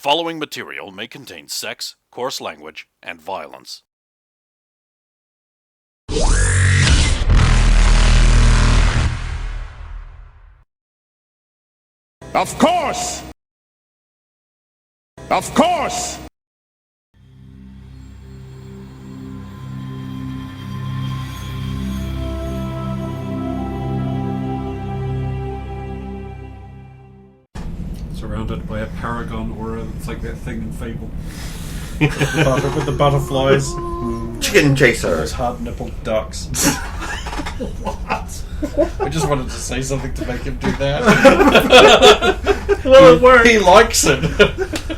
following material may contain sex, coarse language, and violence. Of course! Of course! Surrounded by a paragon aura. It's like that thing in Fable. With the butterflies. Chicken chaser. Those hard-nippled ducks. What? I just wanted to say something to make him do that. Well, it worked. He likes it.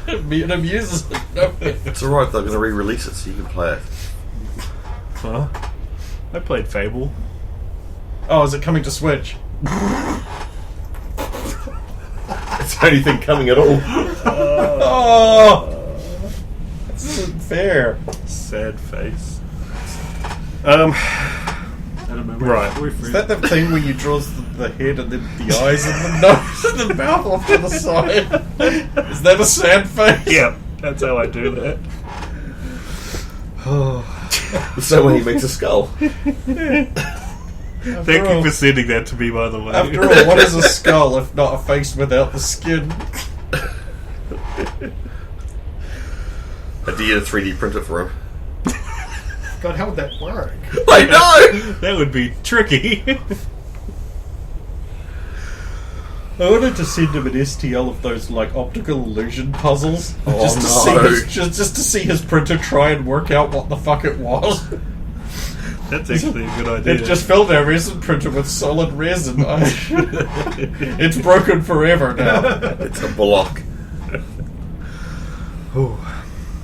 It amuses him. It's alright, they're going to re-release it so you can play it. Huh? I played Fable. Oh, is it coming to Switch? It's the only thing coming at all. Oh! This isn't fair. Sad face. I don't remember. Right. Is that the thing where you draw the head and then the eyes and the nose and the mouth off to the side? Is that a sad face? Yeah, that's how I do that. So when he makes a skull. Thank you for sending that to me, by the way. After all, what is a skull if not a face without the skin? I did 3D print it for him. God, how would that work? I know! That would be tricky. I wanted to send him an STL of those like optical illusion puzzles, Oh, just to see his printer try and work out what the fuck it was. That's actually a good idea. It just filled our resin printer with solid resin. It's broken forever now. It's a block.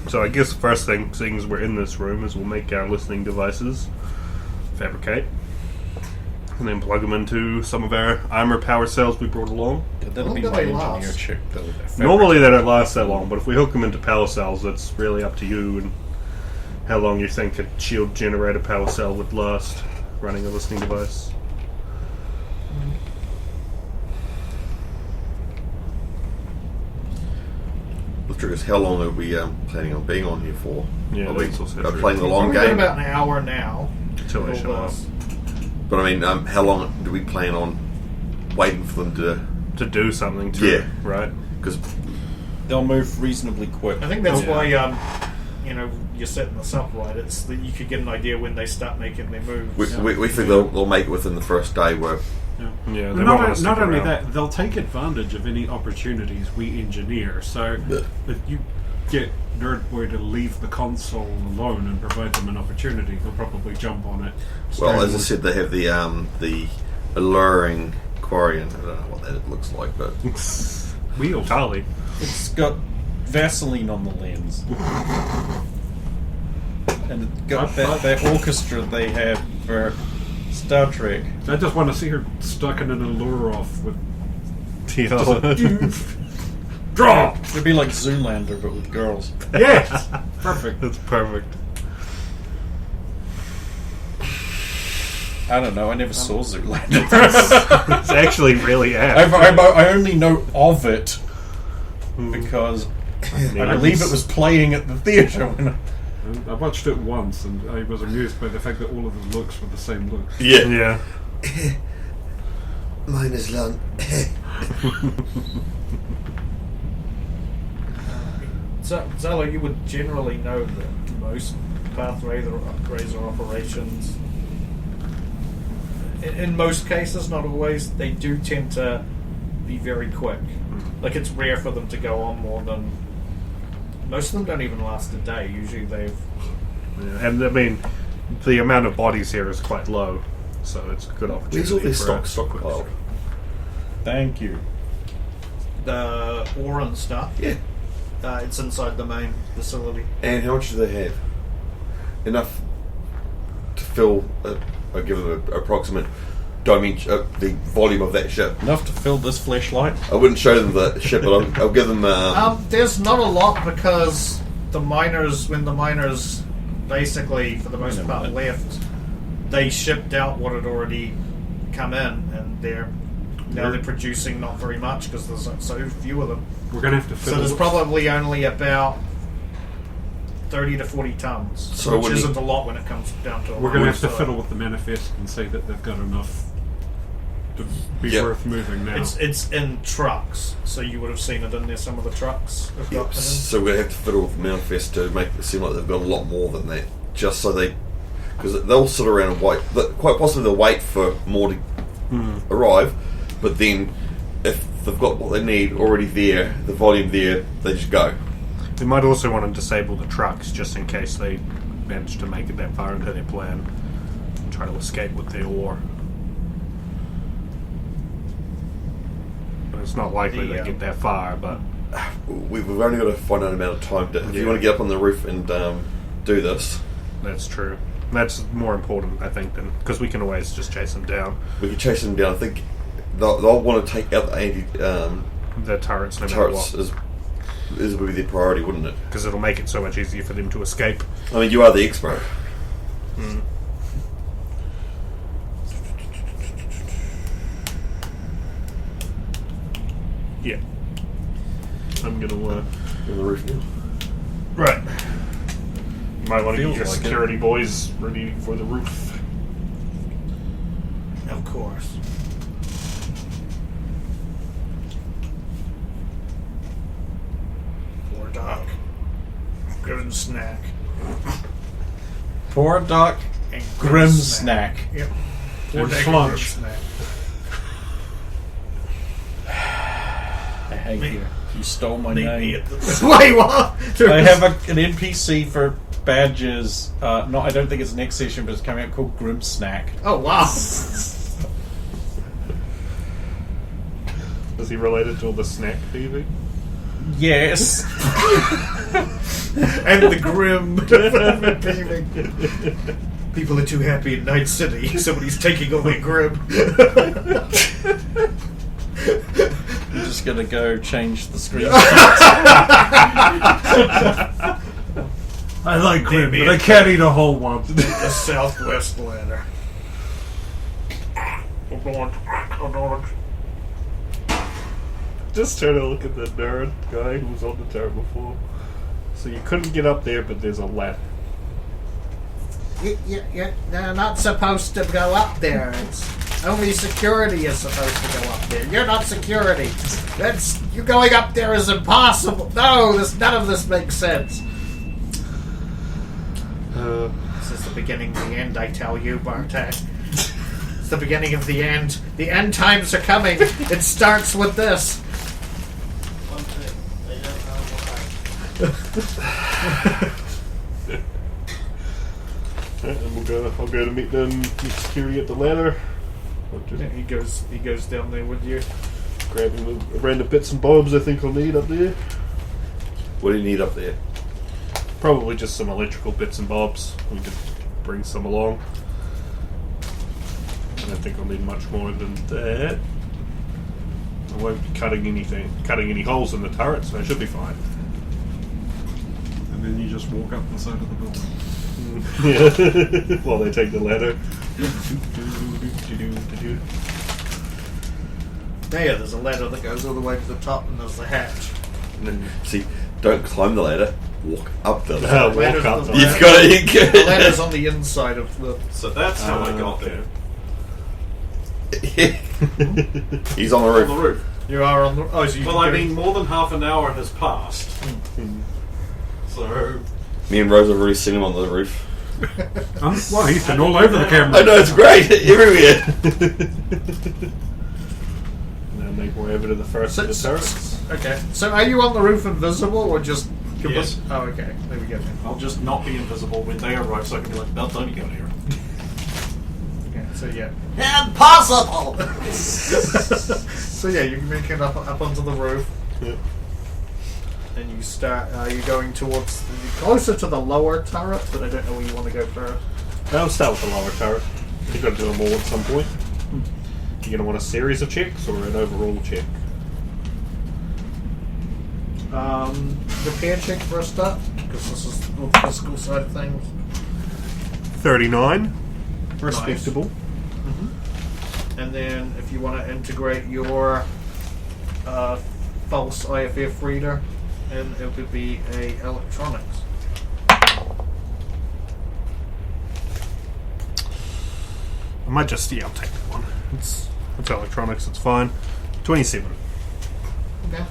So I guess the first thing, seeing as we're in this room, is we'll make our listening devices, fabricate, and then plug them into some of our armor power cells we brought along. That'll be How long my do they engineer last? chick. Normally they don't last that long, but if we hook them into power cells, that's really up to you and how long you think a shield generator power cell would last running a listening device. The trick is how long are we planning on being on here for? Yeah, are we that's also are true. playing the long We've got game? about an hour now. Until they All show up. this. But I mean, how long do we plan on waiting for them to... To do something to Yeah. it, right? Because They'll move reasonably quick. I think that's why, you're setting this up right. It's that you could get an idea when they start making their moves. we think they'll make it within the first day where... Yeah, they won't want to stick Not only around. that, they'll take advantage of any opportunities we engineer. So if you get Nerdboy to leave the console alone and provide them an opportunity, they'll probably jump on it. Well, as I said, they have the alluring Quarian. I don't know what that looks like, but... Wheel. Tali. It's got Vaseline on the lens. And it's got that orchestra they have for Star Trek. I just want to see her stuck in an allure off with Draw! It'd be like Zoolander, but with girls. yes, perfect. That's perfect. I don't know, I never saw Zoolander. It's actually really apt. I only know of it because I believe it was playing at the theatre when I watched it once, and I was amused by the fact that all of the looks were the same look. Yeah. Mine is long. So, Zalo, you would generally know that most path razor operations, in most cases, not always, they do tend to be very quick. Like, it's rare for them to go on more than... Most of them don't even last a day. Usually they've... Yeah, and I mean, the amount of bodies here is quite low, so it's a good opportunity. Where's all this for stockpile? Thank you. The ore and stuff. Yeah. It's inside the main facility. And how much do they have? Enough to fill, I'll give them an approximate dimension, the volume of that ship. Enough to fill this flashlight. I wouldn't show them the ship, but I'll give them... There's not a lot because when the miners basically, for the most part, left, they shipped out what had already come in, and they're producing not very much because there's so few of them. We're going to have to So fiddle. there's probably only about 30 to 40 tons, So which when isn't a lot when it comes down to. We're going to have to fiddle with the manifest and see that they've got enough to be Yep. worth moving now. It's in trucks, so you would have seen it in there. Some of the trucks have got it in. So we're going to have to fiddle with the manifest to make it seem like they've got a lot more than that. Just so they... Because they'll sit around and wait. Quite possibly they'll wait for more to arrive, but then if they've got what they need already there, the volume there, they just go. They might also want to disable the trucks just in case they manage to make it that far into their plan and try to escape with their ore. But it's not likely they get that far, but... We've only got a finite amount of time to... If you want to get up on the roof and do this... That's true. That's more important, I think, than... Because we can always just chase them down. We can chase them down. I think they'll want to take out the The turrets, no matter turrets what. is would be their priority, wouldn't it? Because it'll make it so much easier for them to escape. I mean, you are the expert. Yeah. I'm gonna... On the roof now. Right. You might want to Feels get your like security boys ready for the roof. Of course. Poor Doc. Grim snack. Poor Doc. And Grim snack. Yep. And Doc flunch. Grim snack. I hate you. You stole my Meet me name. at the... Wait, what? I have an NPC for badges. No, I don't think it's next session, but it's coming out called Grim Snack. Oh, wow. Is he related to all the snack thieving? Yes. And the grim. People are too happy in Night City. Somebody's taking away grim. I'm just gonna go change the screen. I like Grim, Maybe but I can't eat a whole one. The Southwest ladder. Just trying to look at the nerd guy who was on the turret before. So you couldn't get up there, but there's a ladder. They're not supposed to go up there. It's only security is supposed to go up there. You're not security. You going up there is impossible. No, none of this makes sense. This is the beginning of the end, I tell you, Bartek. It's the beginning of the end. The end times are coming. It starts with this. And I'll go to meet them, meet security at the ladder. I'll just He goes down there with you. grabbing the random bits and bobs I think I'll need up there. What do you need up there? Probably just some electrical bits and bobs. We could bring some along. I don't think I'll need much more than that. I won't be cutting any holes in the turret, so I should be fine. And then you just walk up the side of the building. Yeah. While they take the ladder. Yeah, there's a ladder that goes all the way to the top, and there's the hatch. And then See, don't climb the ladder. Walk up the ladder. walk up the You've ladder. got The ladder's on the inside of the... So that's how I got there. He's on the On roof. the roof. You are on the... Oh, so you Well, can I go- mean, more than half an hour has passed. So, Me and Rose have already seen him on the roof. Well, he's been all over the camera. I know, it's great. Everywhere. And then make way over to the first of the turrets. Okay, so are you on the roof invisible, or just... Yes. Oh, okay. There we go. I'll just not be invisible when they arrive so I can be like, don't you go here. Okay, so yeah. Impossible. So yeah, you can make it up onto the roof. Yep. And you start... Are you going towards... Closer to the lower turret, but I don't know where you want to go first. I'll start with the lower turret. You've got to do them all at some point. You're going to want a series of checks or an overall check? Repair check for a start, because this is the physical side of things. 39. Respectable. And then if you want to integrate your false IFF reader, and it would be a electronics. I might just, I'll take that one. It's electronics, it's fine. 27. Okay.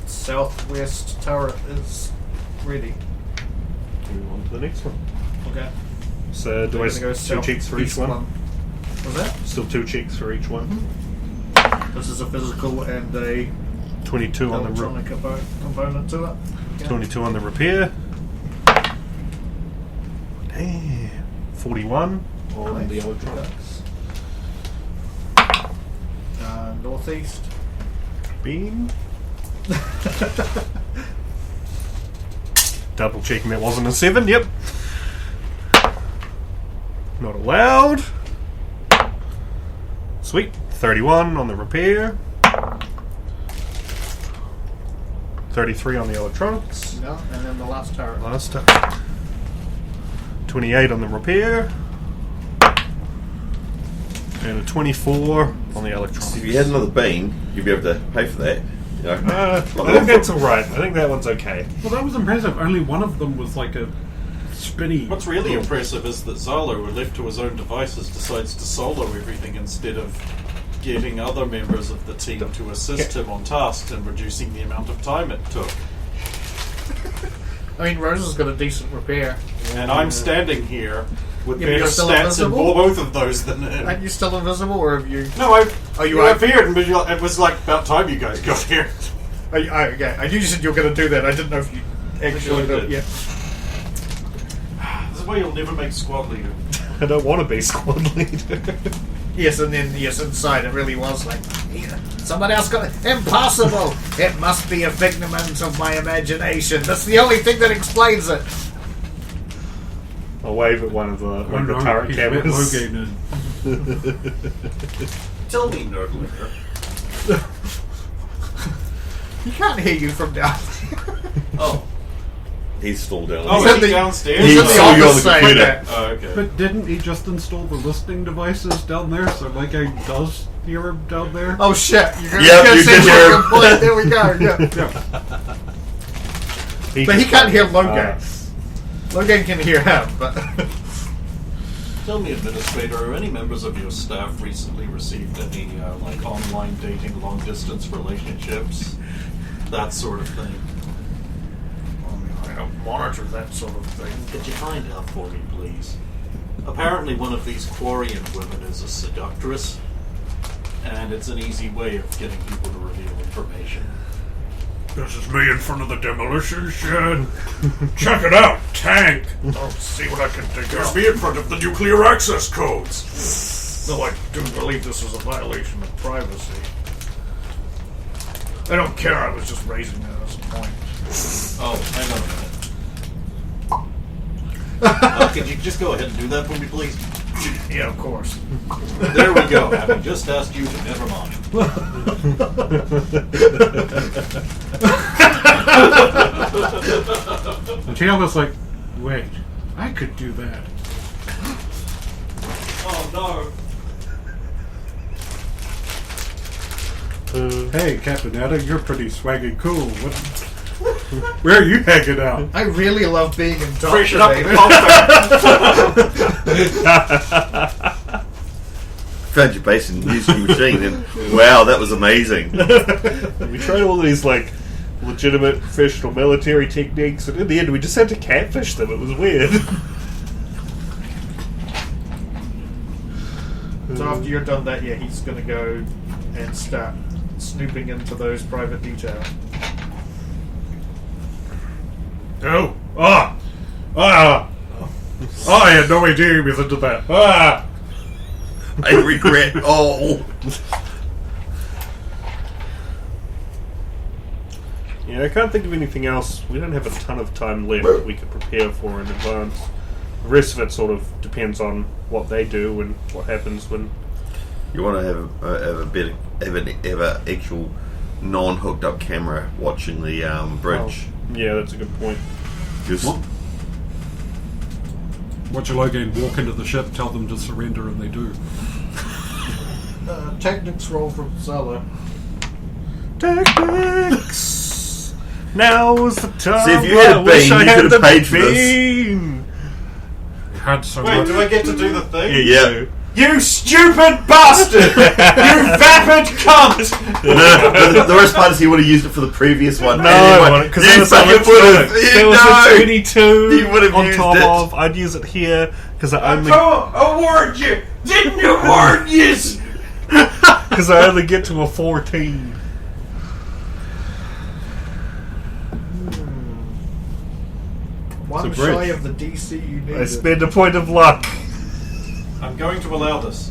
Southwest turret is ready. Move on to the next one. Okay. So, do I We're gonna go two checks for each southeast one? Was that? Still 2 checks for each one. This is a physical and a 22 on the electronic component to it. Okay. 22 on the repair. Damn. 41 on Nice. the electronics. Northeast. Beam. Double checking that wasn't a 7. Yep. Not allowed. Sweet. 31 on the repair. 33 on the electronics. No, and then the last turret. Last time. 28 on the repair. And a 24 on the electronics. If you had another beam, you'd be able to pay for that. You know? I think that's alright. I think that one's okay. Well, that was impressive. Only one of them was like a spinny. What's really impressive is that Zalo, when left to his own devices, decides to solo everything instead of getting other members of the team to assist him on tasks and reducing the amount of time it took. I mean, Rose has got a decent repair. And I'm standing here with Yeah, but better you're still stats in invisible? both of those than him. Aren't you still invisible, or have you? No, Oh, you you are? appeared, and it was like about time you guys got here. Okay, I knew you said you were going to do that. I didn't know if you actually I did. did. Yeah. This is why you'll never make squad leader. I don't want to be squad leader. Yes, and then inside it really was like, yeah, someone else got it. Impossible! It must be a figment of my imagination. That's the only thing that explains it. I'll wave at one of the, Oh, no, turret he's cameras. located. Tell me, nerd leader. He can't hear you from down there. Oh. He's still down Oh, there. is he downstairs? He's in He the saw you on office the saying computer. that. Oh, okay. But didn't he just install the listening devices down there? So Lego does hear him down there? Oh shit! You're Yep, gonna you say did hear him. good point. There we go. Yeah. But he can't hear Logan. Logan can hear him, but Tell me, Administrator, are any members of your staff recently received any, like, online dating long-distance relationships? That sort of thing. I don't monitor that sort of thing. Could you find out for me, please? Apparently one of these Quarian women is a seductress, and it's an easy way of getting people to reveal information. This is me in front of the demolition shed. Check it out, tank. I'll see what I can dig There's up. me in front of the nuclear access codes! No, I do believe this was a violation of privacy. I don't care, I was just raising that as a point. Oh, hang on a minute. Could you just go ahead and do that for me, please? Yeah, of course. There we go. Having just asked you to never mind. And Tail was like, wait, I could do that. Oh no. Hey, Captain Ada, you're pretty swaggy cool. Where are you hanging out? I really love being Freshen up the indoctrinated. combat. Found your base and used your machine, and wow, that was amazing. We tried all these like legitimate professional military techniques, and in the end, we just had to catfish them. It was weird. So after you're done that, yeah, he's going to go and start snooping into those private details. Oh, I had no idea he was into that. I regret all. Yeah, I can't think of anything else. We don't have a ton of time left that we could prepare for in advance. The rest of it sort of depends on what they do and what happens when. You want to have an actual non-hooked up camera watching the bridge. Yeah, that's a good point. Just Watch a Logan walk into the ship, tell them to surrender, and they do. Technics roll from Zella. Tactics. Now's the time. See, if you had I wish been, I you had could the have paid for this. bean. You had so Wait, much. do I get to do the thing? Yeah. You stupid bastard! You vapid cunt! The worst part is he would have used it for the previous one. No, and then I went, wouldn't, 'cause you there was fucking so would much have. there was a 22 You would have on used top it. of. I'd use it here because I only Award you! Didn't award you! because I only get to a 14. One It's a bridge. shy of the DC you I needed. spend a point of luck. I'm going to allow this.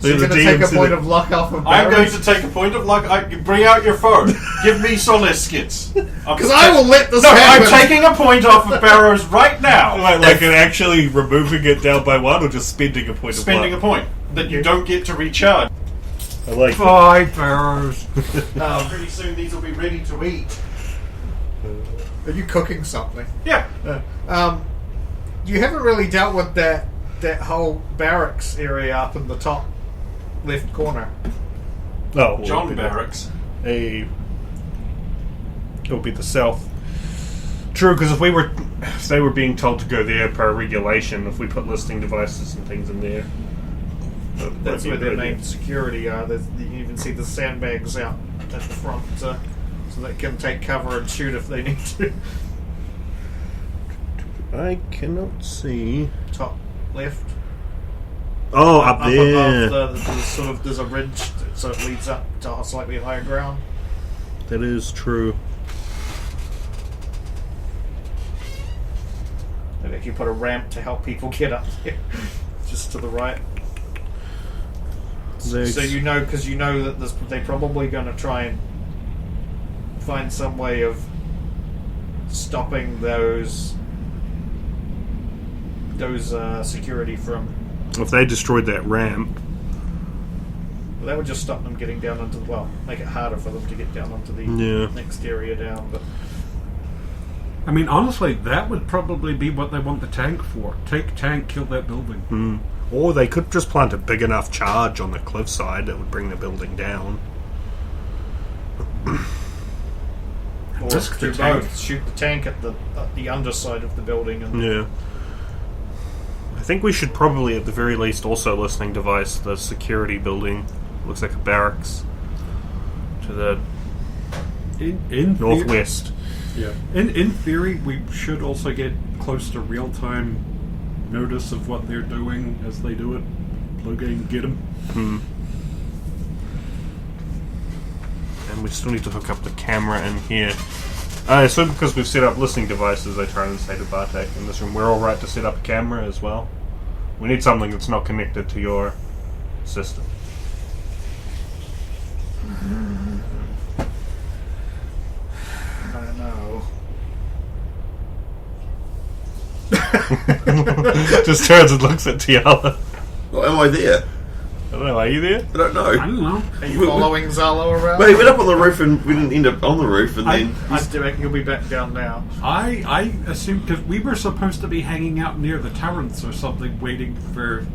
So you're The going to take DM's a point in it. of luck off of I'm going Barrett? to take a point of luck. Bring out your phone. Give me Soleskits. Because I will let this No, happen. I'm taking a point off of Barrows right now. Like it actually removing it down by one, or just spending a point Spending a of luck. point that you don't get to recharge. I like it. 5 arrows. Pretty soon these will be ready to eat. Are you cooking something? Yeah. You haven't really dealt with that whole barracks area up in the top left corner. Oh, John Barracks. It would be the south. True, because if they were being told to go there per regulation, if we put listing devices and things in there, That's might where be a their good idea. main security are. You can even see the sandbags out at the front, so they can take cover and shoot if they need to. I cannot see. Top left. Oh, up there. Above there's a ridge, so it leads up to a slightly higher ground. That is true. And if you put a ramp to help people get up there, just to the right. So you know, because you know that they're probably going to try and find some way of stopping those security from. If they destroyed that ramp, That would just stop them getting down into make it harder for them to get down onto the Yeah. next area down. But I mean, honestly, that would probably be what they want the tank for. Take tank, kill that building. or they could just plant a big enough charge on the cliffside that would bring the building down. or Risk the do tank. both. Shoot the tank at the underside of the building and Yeah. I think we should probably, at the very least, also listening device the security building. Looks like a barracks to the In northwest. Yeah. In theory, we should also get close to real time notice of what they're doing as they do it. Plug in, get them. And we still need to hook up the camera in here. I assume because we've set up listening devices, I try and say to Bartek in this room, we're all right to set up a camera as well. We need something that's not connected to your system. I don't know. Just turns and looks at Tiala. Well, am I there? I don't know, are you there? I don't know. I don't know. Are you following Zalo around? But he went up on the roof and we didn't end up on the roof, and then He'll be back down now. I assumed because we were supposed to be hanging out near the turrets or something, waiting for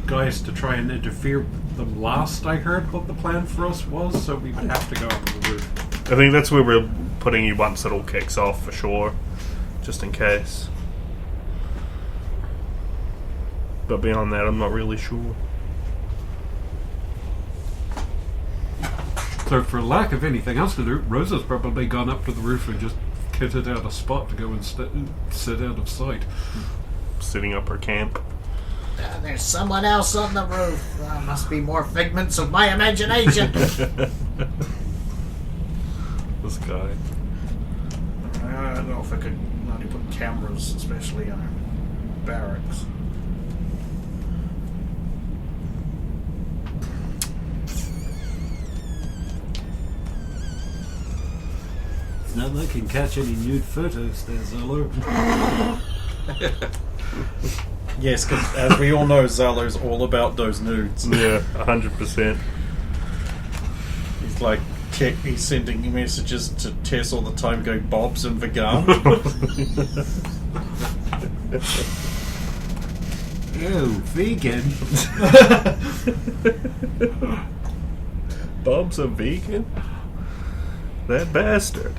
guys to try and interfere with them. Last I heard what the plan for us was, so we would have to go on the roof. I think that's where we're putting you once it all kicks off, for sure. Just in case. But beyond that, I'm not really sure. So, for lack of anything else to do, Rosa's probably gone up to the roof and just kitted out a spot to go and sit out of sight. Setting up our camp. There's someone else on the roof. Must be more figments of my imagination. This guy. I don't know if I could only put cameras, especially in our barracks. Not that I can catch any nude photos there, Zolo. Yes, because as we all know, Zalo's all about those nudes. Yeah, 100%. He's like, he's sending messages to Tess all the time going, Bob's and vegan. Oh, vegan. Bob's a vegan? That bastard.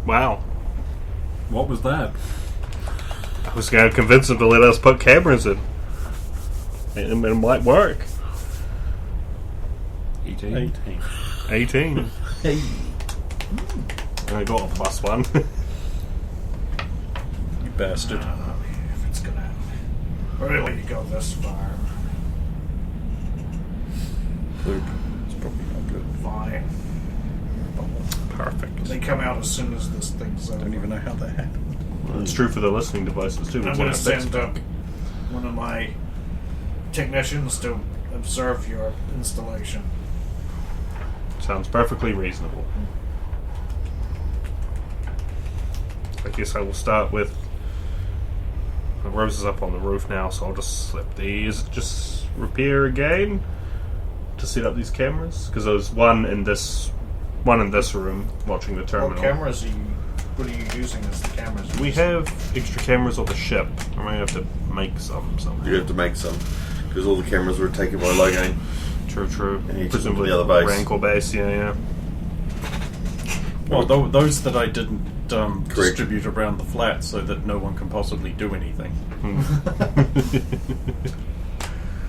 Wow. What was that? I was going to convince him to let us put cameras in. And it might work. 18. 18. Hey. I got a +1. You bastard. If it's gonna really go this far, Poop. It's probably not good. fine. Perfect. They come out as soon as this thing's over. I don't even know how that happened. It's true for the listening devices too. I'm It's going like to a fixed send up bug. one of my technicians to observe your installation. Sounds perfectly reasonable. I guess I will start with the Rose is up on the roof now, so I'll just slip these. Just repair again to set up these cameras because there's one in this room watching the terminal. What cameras are you? What are you using as the cameras? We have extra cameras on the ship. I might have to make some somehow. You have to make some because all the cameras were taken by Logan. True. And he took them to Presumably the other base. Rankle base, yeah. Well, those that I didn't distribute around the flat so that no one can possibly do anything.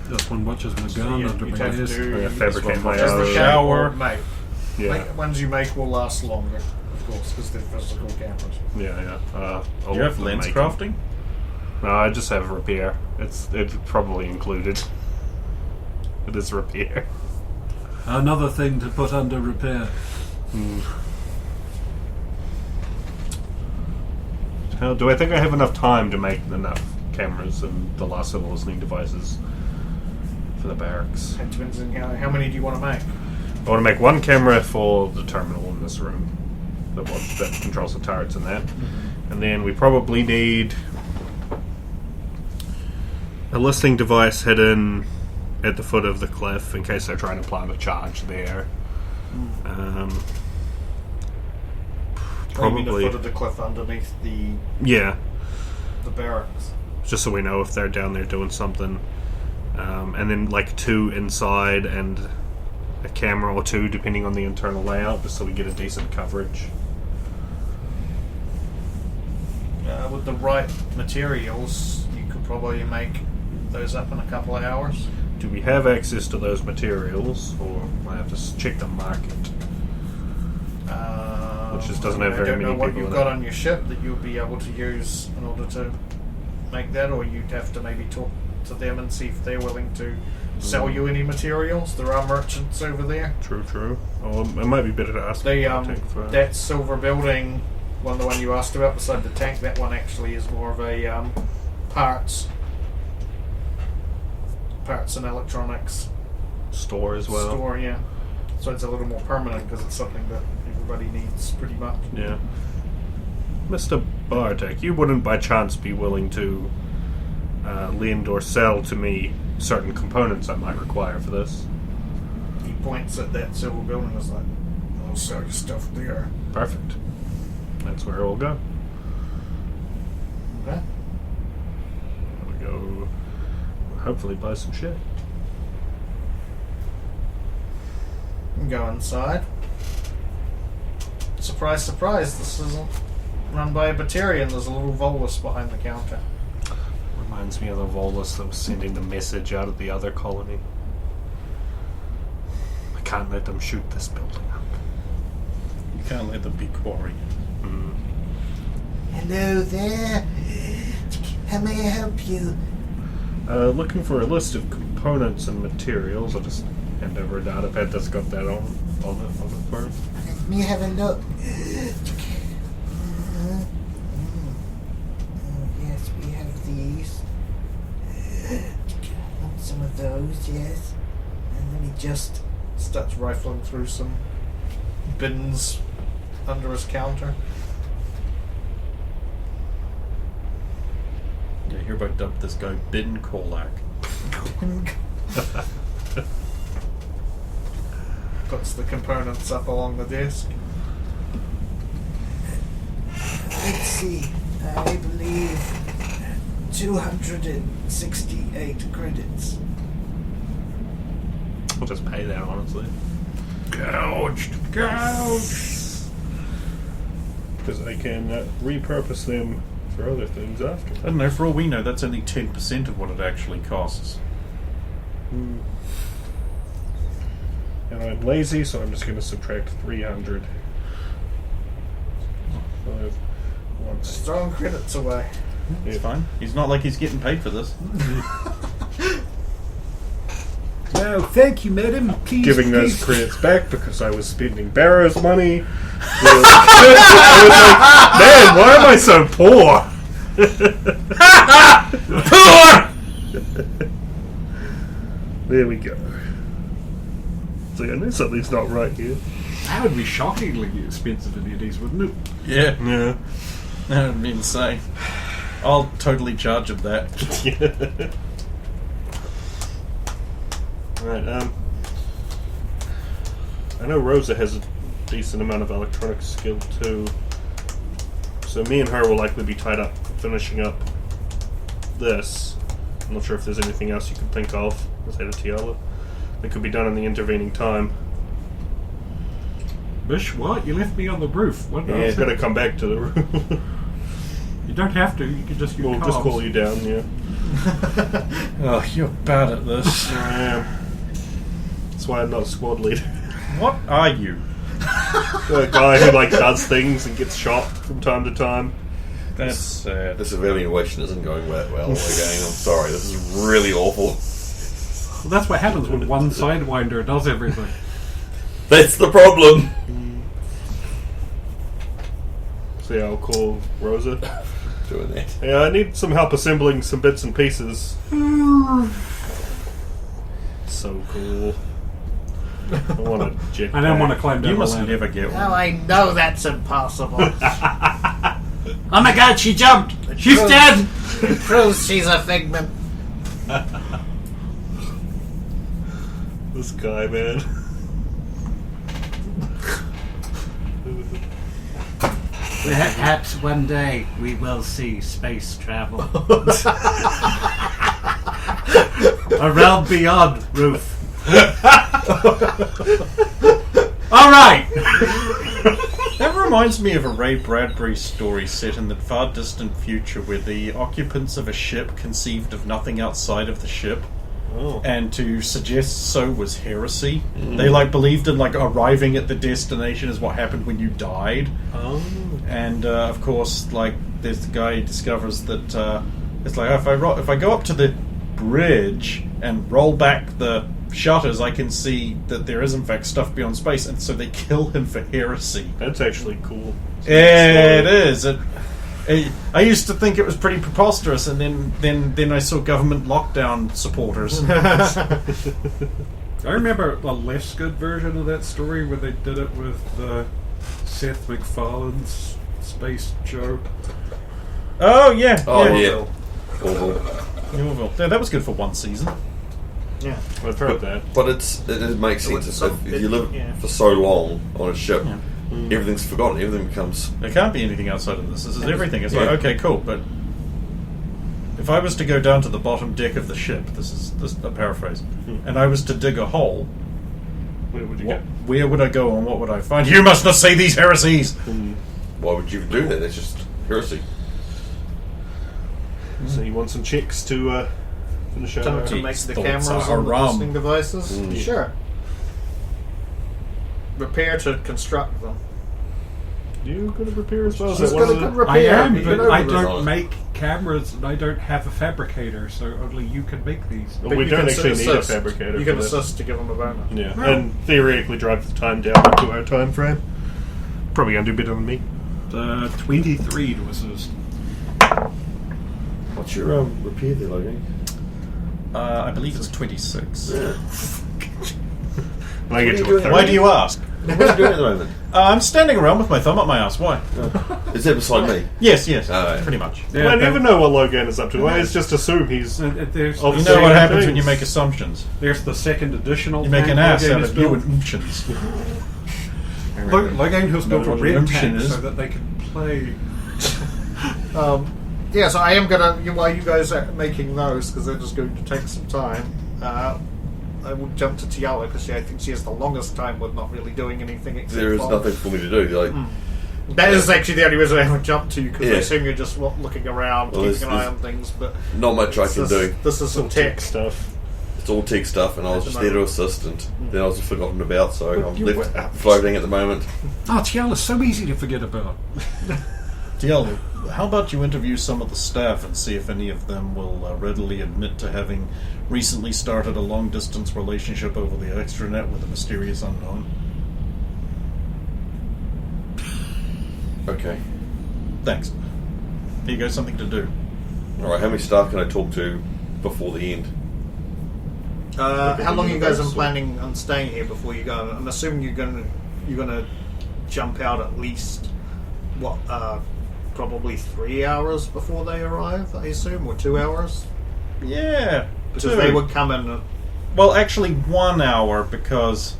This one watches my gun you- under you'd my have to ears. do- Yeah, fabricate my Just the own. shower. Mate. Yeah. Ones you make will last longer, of course, because they're physical cameras. Yeah. Do you have lens crafting? No, I just have repair. It's probably included. It is repair. Another thing to put under repair. Do I think I have enough time to make enough cameras and the last of the listening devices for the barracks? It depends on how many do you want to make? I want to make one camera for the terminal in this room that controls the turrets and that. And then we probably need a listening device hidden at the foot of the cliff in case they're trying to plant a charge there. Maybe the Probably, foot of the cliff underneath the yeah. barracks. Just so we know if they're down there doing something. And then like 2 inside and a camera or 2 depending on the internal layout, just so we get a decent coverage. With the right materials, you could probably make those up in a couple of hours. Do we have access to those materials, or I have to check the market? Which just doesn't have very I don't many know what people you've in got it. on your ship that you'll be able to use in order to make that, or you'd have to maybe talk to them and see if they're willing to sell you any materials. There are merchants over there. True. Oh, it might be better to ask. They them, I think, for- that silver building, the one you asked about beside the tank, that one actually is more of a parts and electronics store as well. store, yeah. So it's a little more permanent because it's something that everybody needs pretty much. Yeah. Mr. Bartek, you wouldn't by chance be willing to lend or sell to me certain components I might require for this? He points at that silver building and is like, I'll sell you stuff there. Perfect. That's where it will go. Okay. We'll go hopefully buy some shit. And go inside. Surprise, surprise, this isn't run by a Batarian. There's a little Volus behind the counter. Reminds me of the Volus that was sending the message out of the other colony. I can't let them shoot this building up. You can't let them be quarried. Hello there. How may I help you? Looking for a list of components and materials. I'll just hand over a data pad that's got that on it for us. Let me have a look. Yes, we have these. Some of those, yes. And then he just... Starts rifling through some bins under his counter. Yeah, hereby dump this guy Bin Kolak. Puts the components up along the desk. Let's see. I believe 2 268 credits. I'll just pay that, honestly. Gouged. Because I can repurpose them for other things after. I don't know, for all we know, that's only 10% of what it actually costs. And I'm lazy, so I'm just going to subtract 300. 5, 1, Throwing credits away. It's fine. He's not like he's getting paid for this. No, thank you, madam. Please, giving those please. credits back because I was spending Barrow's money. I was like, man, why am I so poor? There we go. So I know something's not right here. That would be shockingly expensive in Eddies, wouldn't it? Yeah, Yeah. that would be insane. I'll totally charge him that. Right, I know Rosa has a decent amount of electronic skill too. So me and her will likely be tied up finishing up this. I'm not sure if there's anything else you can think of, as head of Tiala, that could be done in the intervening time. Bish, what? You left me on the roof. What Yeah, else? I've got to come back to the room. You don't have to. You can just use We'll just call you down, yeah. Oh, you're bad at this. I am. That's why I'm not a squad leader. What are you? The guy who does things and gets shot from time to time. That's sad. This evaluation isn't going that well again. I'm sorry. This is really awful. Well, that's what happens when one Sidewinder does everything. That's the problem. So yeah, I'll call Rosa. Doing that. Yeah, I need some help assembling some bits and pieces. So cool. I want a jetpack. I don't want to climb down You the must ladder. never get Oh, one. I know that's impossible. Oh my god, she jumped! She's Proves- dead! It proves she's a figment. This guy, man. Perhaps one day we will see space travel. A realm beyond, Ruth. Alright! That reminds me of a Ray Bradbury story set in the far distant future where the occupants of a ship conceived of nothing outside of the ship. Oh. And to suggest so was heresy. They believed in arriving at the destination is what happened when you died. Oh. And of course, this guy discovers that it's if I go up to the bridge and roll back the shutters, I can see that there is in fact stuff beyond space, and so they kill him for heresy. That's actually cool. It is. I used to think it was pretty preposterous, and then I saw government lockdown supporters. I remember a less good version of that story where they did it with Seth MacFarlane's Space Joe. Oh yeah. Oh yeah. yeah. Awful. Newville. Yeah, that was good for one season. Yeah. I've heard that. But it makes sense. If you live for so long on a ship, everything's forgotten. Everything becomes. There can't be anything outside of this. This is everything. It's Yeah. okay, cool, but if I was to go down to the bottom deck of the ship, this is a paraphrase, and I was to dig a hole, Where would you go? where would I go and what would I find? You must not say these heresies! Why would you do that? That's just heresy. So you want some chicks to finish To out? make the Thoughts cameras are and the rum. listening devices? Sure. Repair to construct them. You good at repair as well? Is He's that one got of a the- good repair. I am, You but can I overdesign. don't make cameras and I don't have a fabricator, so only you can make these. Well, But we you don't can actually need a assist. fabricator. You can for that. assist to give them a bonus. Yeah, Well- and theoretically drive the time down to our time frame. Probably gonna do better than me. 23 to assist. What's your repair there, Logan? I believe it's 26. When I get to What are you a doing? Why do you ask? What are you doing at the moment? I'm standing around with my thumb up my ass. Why? Is that beside me? Yes, Oh, yeah. pretty much. Well, I never know what Logan is up to. I just assume he's. There's, Oh, You So know what many happens when things. you make assumptions. there's the second additional. You make an tank ass Logan out has of you built. and umchins. Logan has built a what an red umption tank is. so that they can play. Yeah, so I am gonna, while you guys are making those, because they're just going to take some time, I will jump to Tiala, because I think she has the longest time with not really doing anything except There is for- nothing for me to do. Like, That is actually the only reason I haven't jumped to you, because I Yeah. assume you're just looking around, Well, keeping an eye there's- on things, but not much I can do. this is some tech. stuff. It's all tech stuff, and I was just there to assist, and then I was just forgotten about, so But I'm you left were- floating at the moment. Oh, Tiala's so easy to forget about. TL, how about you interview some of the staff and see if any of them will readily admit to having recently started a long-distance relationship over the extranet with a mysterious unknown? Okay. Thanks. Here you go, something to do. Alright, how many staff can I talk to before the end? How long are you guys planning on staying here before you go? I'm assuming you're gonna jump out at least probably 3 hours before they arrive. I assume, or 2 hours, Yeah, because two. they would come in. Well, actually 1 hour, because...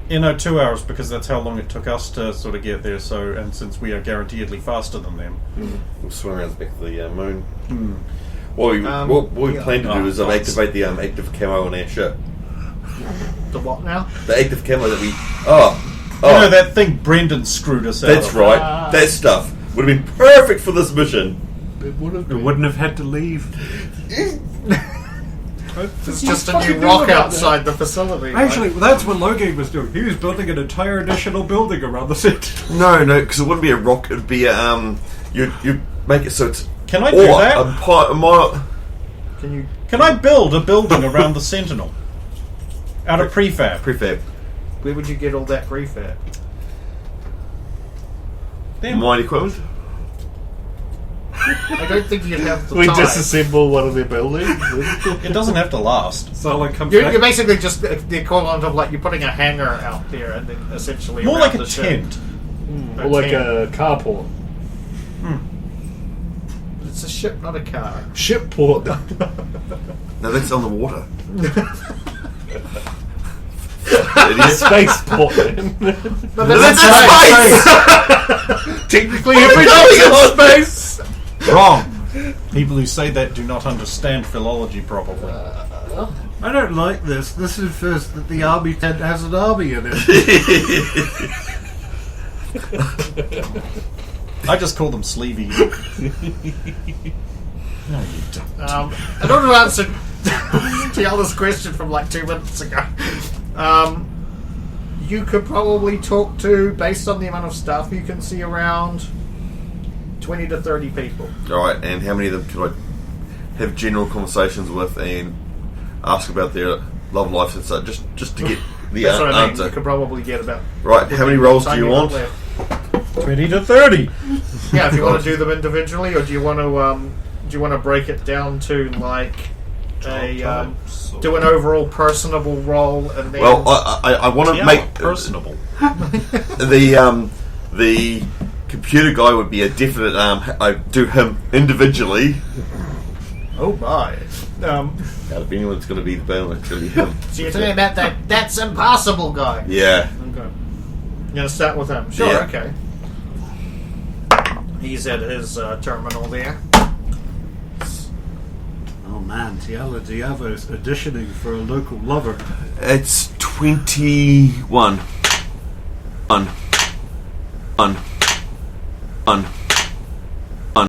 2 hours, because that's how long it took us to sort of get there, so, and since we are guaranteedly faster than them. We'll swim around the back of the moon. Hmm. What we yeah. plan to do is nice. activate the active camo on our ship. The what now? The active camo that we... You know that thing Brendan screwed us out That's of? right. That stuff would have been perfect for this mission. It would have We wouldn't have had to leave. It's just a new rock outside the facility. Actually, that's what Logan was doing. He was building an entire additional building around the city. No, because it wouldn't be a rock. It'd be a you make it so it's. Can I do that? A mile. Can I build a building around the Sentinel? Out of prefab? Prefab. Where would you get all that prefab? Mine equipment. I don't think you'd have the We time. disassemble one of their buildings. It doesn't have to last. So like comes You're back. basically just the equivalent of like you're putting a hangar out there and then essentially More around like a the ship. tent. Or like a carport. It's a ship, not a car. Shipport. No, that's on the water. Spaceport, then. But That's space. Technically, Everything in space. Wrong. People who say that do not understand philology properly. I don't like this. This is first that the army has an army in it. I just call them sleeveys. No, you don't. in order to answer Tiala's question from like 2 minutes ago, you could probably talk to, based on the amount of stuff you can see around, 20 to 30 people. Alright, and how many of them could I have general conversations with and ask about their love life and such, just to get the That's what I mean. answer? You could probably get about. Right, how many rolls do time you you've got want? left. 20 to 30. Yeah, if you want to do them individually, or do you want to break it down to like a do an overall personable roll and then Well, I want to make personable. the computer guy would be a definite. I do him individually. oh my. Out of anyone, it's going to be the band. It's going to be him. So you're talking about that's impossible guy. Yeah. Okay. You're gonna start with him. Sure. Yeah. Okay. He's at his terminal there. Oh man, Tiala, do you have a auditioning for a local lover? It's 21. 1.